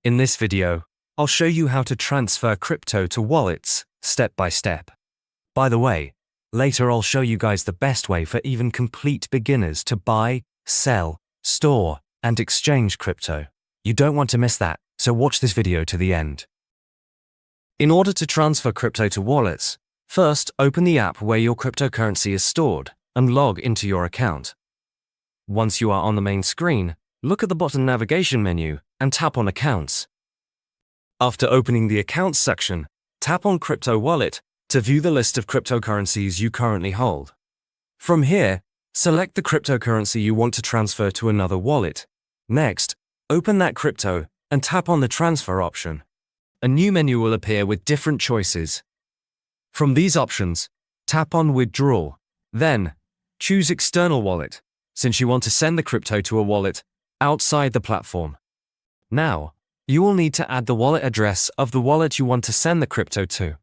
In this video, I'll show you how to transfer crypto to wallets, step by step. By the way, later I'll show you guys the best way for even complete beginners to buy, sell, store, and exchange crypto. You don't want to miss that, so watch this video to the end. In order to transfer crypto to wallets, first open the app where your cryptocurrency is stored and log into your account. Once you are on the main screen, look at the bottom navigation menu and tap on Accounts. After opening the Accounts section, tap on Crypto Wallet to view the list of cryptocurrencies you currently hold. From here, select the cryptocurrency you want to transfer to another wallet. Next, open that crypto and tap on the Transfer option. A new menu will appear with different choices. From these options, tap on Withdraw. Then, choose External Wallet, since you want to send the crypto to a wallet outside the platform. Now, you will need to add the wallet address of the wallet you want to send the crypto to.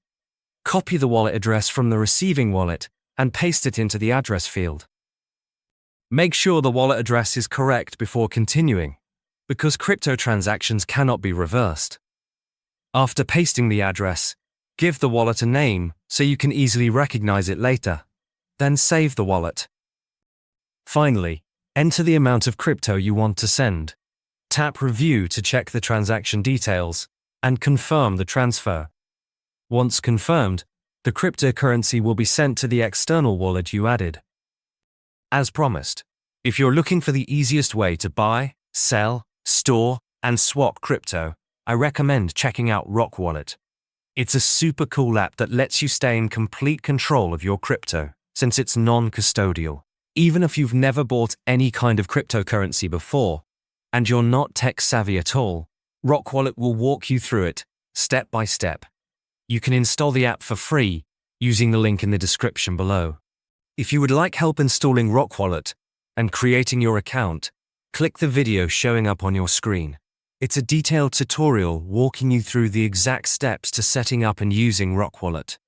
Copy the wallet address from the receiving wallet and paste it into the address field. Make sure the wallet address is correct before continuing, because crypto transactions cannot be reversed. After pasting the address, give the wallet a name so you can easily recognize it later. Then save the wallet. Finally, enter the amount of crypto you want to send. Tap Review to check the transaction details and confirm the transfer. Once confirmed, the cryptocurrency will be sent to the external wallet you added. As promised, if you're looking for the easiest way to buy, sell, store, and swap crypto, I recommend checking out Rock Wallet. It's a super cool app that lets you stay in complete control of your crypto, since it's non-custodial. Even if you've never bought any kind of cryptocurrency before, and you're not tech-savvy at all, Rock Wallet will walk you through it, step by step. You can install the app for free, using the link in the description below. If you would like help installing Rock Wallet and creating your account, click the video showing up on your screen. It's a detailed tutorial walking you through the exact steps to setting up and using Rock Wallet.